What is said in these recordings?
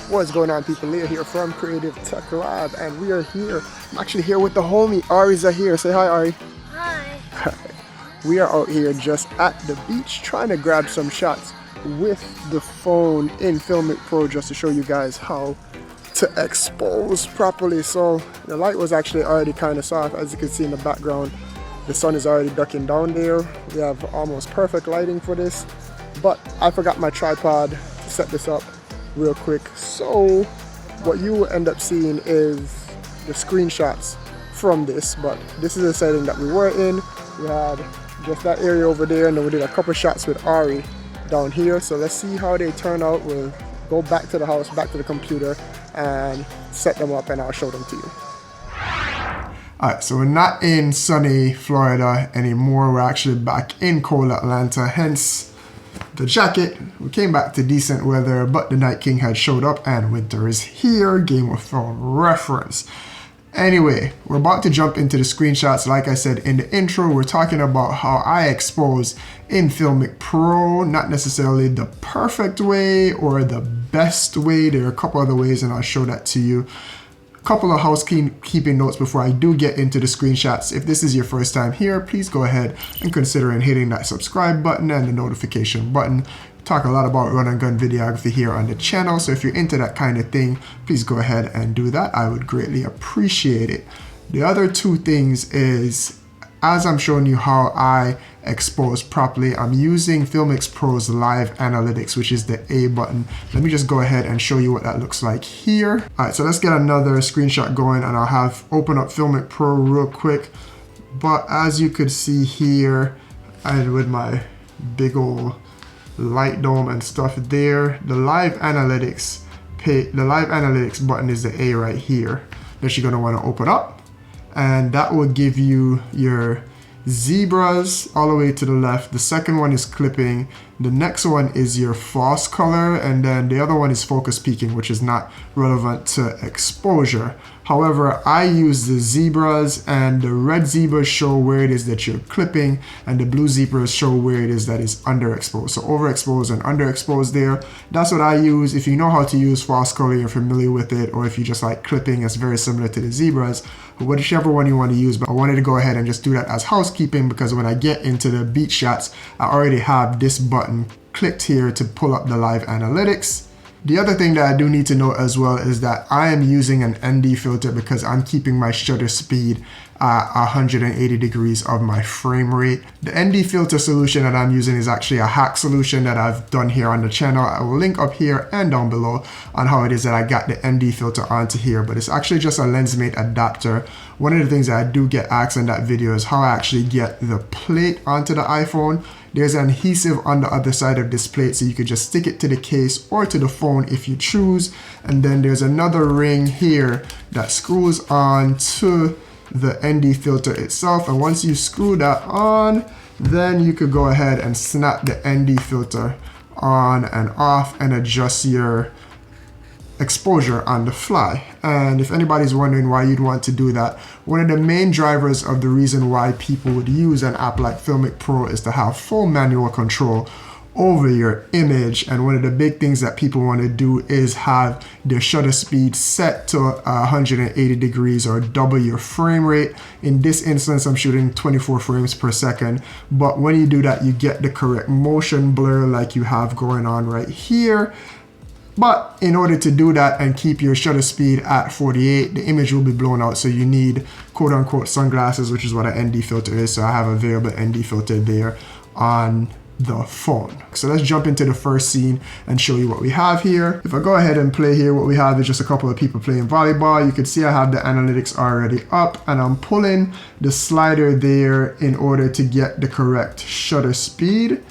What's going on, people? Leah here from Creative Tech Lab, and we are here. I'm actually here with the homie. Ari's here. Say hi, Ari. Hi. We are out here just at the beach trying to grab some shots with the phone in Filmic Pro just to show you guys how to expose properly. So the light was actually already kind of soft, as you can see in the background. The sun is already ducking down there. We have almost perfect lighting for this, but I forgot my tripod to set this up real quick. So what you will end up seeing is the screenshots from this, but this is the setting that we were in. We had just that area over there, and then we did a couple shots with Ari down here. So let's see how they turn out. We'll go back to the house, back to the computer, and set them up, and I'll show them to you. Alright, so we're not in sunny Florida anymore. We're actually back in cold Atlanta, hence the jacket. We came back to decent weather, but the Night King had showed up and winter is here. Game of Thrones reference. Anyway, we're about to jump into the screenshots. Like I said in the intro, we're talking about how I expose in Filmic Pro. Not necessarily the perfect way or the best way. There are a couple other ways, and I'll show that to you. Couple of housekeeping notes before I do get into the screenshots. If this is your first time here, please go ahead and consider hitting that subscribe button and the notification button. Talk a lot about run and gun videography here on the channel, so if you're into that kind of thing, please go ahead and do that. I would greatly appreciate it. The other two things is, as I'm showing you how I expose properly, I'm using Filmic Pro's Live Analytics, which is the A button. Let me just go ahead and show you what that looks like here. All right, so let's get another screenshot going, and I'll have open up Filmic Pro real quick. But as you could see here, with my big old light dome and stuff there, the Live Analytics button is the A right here that you're gonna wanna open up. And that will give you your zebras all the way to the left. The second one is clipping. The next one is your false color, and then the other one is focus peaking, which is not relevant to exposure. However, I use the zebras, and the red zebras show where it is that you're clipping, and the blue zebras show where it is that is underexposed. So overexposed and underexposed there. That's what I use. If you know how to use false color, you're familiar with it, or if you just like clipping, it's very similar to the zebras. Whichever one you want to use, but I wanted to go ahead and just do that as housekeeping, because when I get into the beach shots, I already have this button clicked here to pull up the Live Analytics. The other thing that I do need to note as well is that I am using an ND filter because I'm keeping my shutter speed at 180 degrees of my frame rate. The ND filter solution that I'm using is actually a hack solution that I've done here on the channel. I will link up here and down below on how it is that I got the ND filter onto here, but it's actually just a LensMate adapter. One of the things that I do get asked in that video is how I actually get the plate onto the iPhone. There's an adhesive on the other side of this plate, so you could just stick it to the case or to the phone if you choose. And then there's another ring here that screws on to the ND filter itself. And once you screw that on, then you could go ahead and snap the ND filter on and off and adjust your exposure on the fly. And if anybody's wondering why you'd want to do that, one of the main drivers of the reason why people would use an app like Filmic Pro is to have full manual control over your image. And one of the big things that people want to do is have their shutter speed set to 180 degrees or double your frame rate. In this instance, I'm shooting 24 frames per second, but when you do that, you get the correct motion blur like you have going on right here. But in order to do that and keep your shutter speed at 48, the image will be blown out. So you need quote unquote sunglasses, which is what an ND filter is. So I have a variable ND filter there on the phone. So let's jump into the first scene and show you what we have here. If I go ahead and play here, what we have is just a couple of people playing volleyball. You can see I have the analytics already up, and I'm pulling the slider there in order to get the correct shutter speed.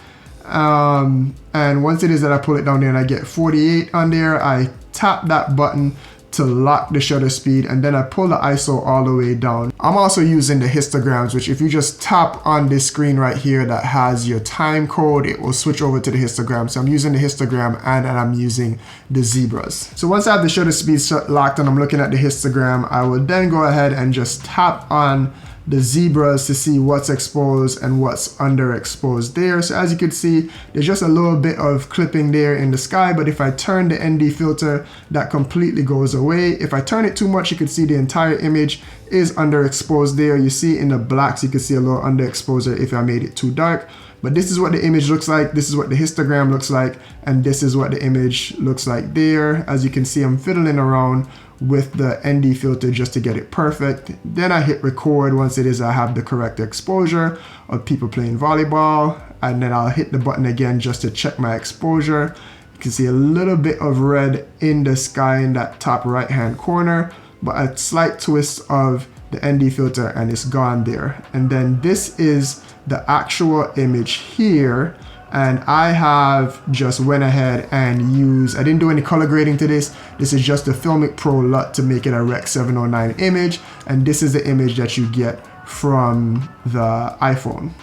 And once it is that I pull it down there and I get 48 on there, I tap that button to lock the shutter speed, and then I pull the ISO all the way down. I'm also using the histograms, which if you just tap on this screen right here that has your time code, it will switch over to the histogram. So I'm using the histogram and I'm using the zebras. So once I have the shutter speed locked and I'm looking at the histogram, I will then go ahead and just tap on the zebras to see what's exposed and what's underexposed there. So as you can see, there's just a little bit of clipping there in the sky, but if I turn the ND filter, that completely goes away. If I turn it too much, you can see the entire image is underexposed there. You see in the blacks, you can see a little underexposure if I made it too dark. But this is what the image looks like, this is what the histogram looks like, and this is what the image looks like there. As you can see, I'm fiddling around with the ND filter just to get it perfect. Then I hit record once it is I have the correct exposure of people playing volleyball, and then I'll hit the button again just to check my exposure. You can see a little bit of red in the sky in that top right hand corner, but a slight twist of the ND filter and it's gone there. And then this is the actual image here, and I have just went ahead and used, I didn't do any color grading to this. This is just the Filmic Pro LUT to make it a Rec 709 image, and this is the image that you get from the iPhone.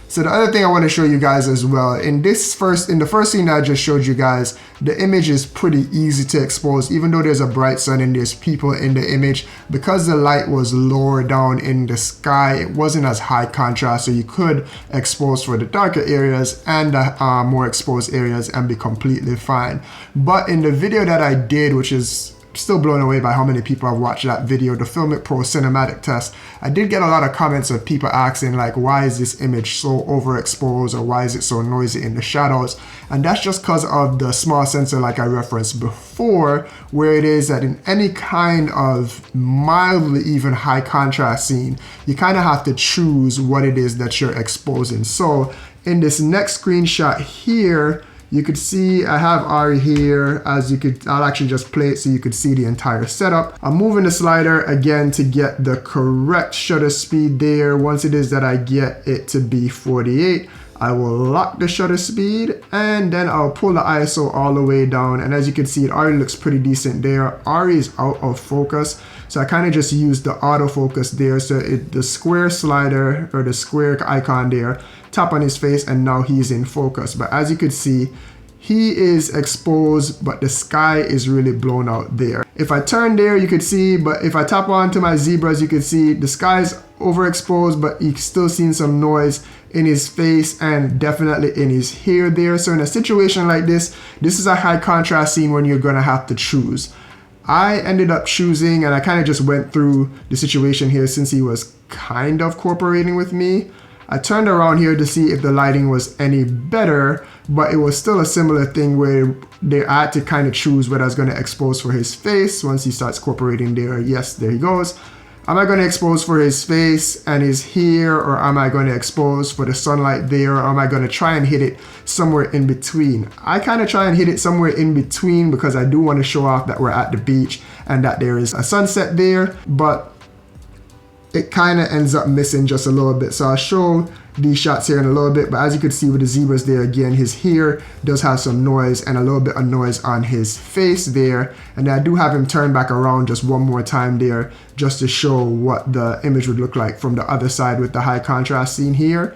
So the other thing I want to show you guys as well, in the first scene that I just showed you guys, the image is pretty easy to expose. Even though there's a bright sun and there's people in the image, because the light was lower down in the sky, it wasn't as high contrast, so you could expose for the darker areas and the more exposed areas and be completely fine. But in the video that I did, which is still blown away by how many people have watched that video, the Filmic Pro cinematic test, I did get a lot of comments of people asking like, why is this image so overexposed, or why is it so noisy in the shadows? And that's just because of the small sensor like I referenced before, where it is that in any kind of mildly even high contrast scene, you kind of have to choose what it is that you're exposing. So in this next screenshot here, you could see I have Ari here. As you could, I'll actually just play it so you could see the entire setup. I'm moving the slider again to get the correct shutter speed there. Once it is that I get it to be 48, I will lock the shutter speed, and then I'll pull the ISO all the way down. And as you can see, it already looks pretty decent there. Ari is out of focus, so I kind of just used the autofocus there. So the square slider, or the square icon there, tap on his face, and now he's in focus. But as you can see, he is exposed, but the sky is really blown out there. If I turn there, you could see, but if I tap onto my zebras, you can see the sky's overexposed, but you still seeing some noise in his face and definitely in his hair there. So in a situation like this is a high contrast scene when you're gonna have to choose. I ended up choosing, and I kind of just went through the situation here since he was kind of cooperating with me. I turned around here to see if the lighting was any better, but it was still a similar thing where I had to kind of choose what I was going to expose for his face. Once he starts cooperating there, yes, there he goes. Am I going to expose for his face and his hair, or am I going to expose for the sunlight there, or am I going to try and hit it somewhere in between? I kind of try and hit it somewhere in between because I do want to show off that we're at the beach and that there is a sunset there, but it kind of ends up missing just a little bit. So I'll show these shots here in a little bit, but as you can see with the zebras there, again, his hair does have some noise and a little bit of noise on his face there. And I do have him turn back around just one more time there, just to show what the image would look like from the other side with the high contrast scene here.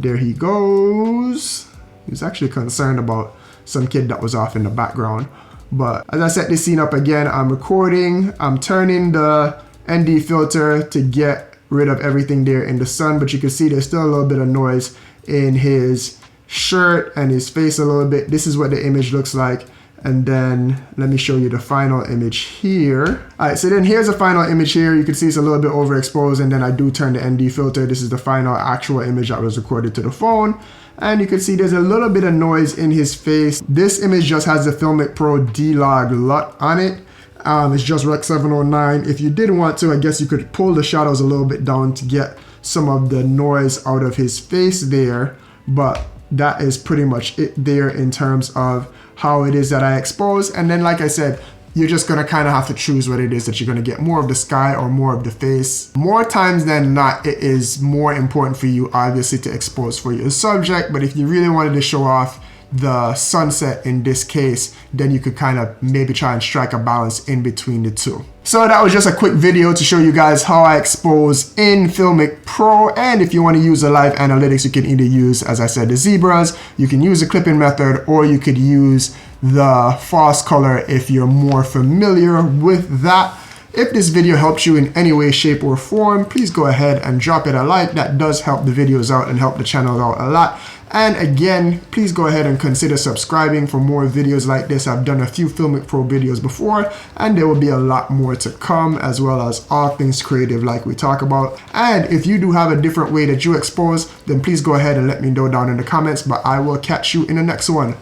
There he goes. He's actually concerned about some kid that was off in the background. But as I set this scene up again, I'm recording, I'm turning the ND filter to get rid of everything there in the sun, but you can see there's still a little bit of noise in his shirt and his face a little bit. This is what the image looks like. And then let me show you the final image here. All right, so then here's the final image here. You can see it's a little bit overexposed, and then I do turn the ND filter. This is the final actual image that was recorded to the phone. And you can see there's a little bit of noise in his face. This image just has the Filmic Pro D-Log LUT on it. It's just Rec 709. If you did want to, I guess you could pull the shadows a little bit down to get some of the noise out of his face there. But that is pretty much it there in terms of how it is that I expose. And then, like I said, you're just gonna kind of have to choose what it is that you're gonna get, more of the sky or more of the face. More times than not, it is more important for you, obviously, to expose for your subject. But if you really wanted to show off the sunset in this case, then you could kind of maybe try and strike a balance in between the two. So that was just a quick video to show you guys how I expose in Filmic Pro. And if you want to use the live analytics, you can either use, as I said, the zebras, you can use the clipping method, or you could use the false color if you're more familiar with that. If this video helps you in any way, shape, or form, please go ahead and drop it a like. That does help the videos out and help the channel out a lot. And again, please go ahead and consider subscribing for more videos like this. I've done a few Filmic Pro videos before, and there will be a lot more to come, as well as all things creative like we talk about. And if you do have a different way that you expose, then please go ahead and let me know down in the comments, but I will catch you in the next one.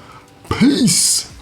Peace!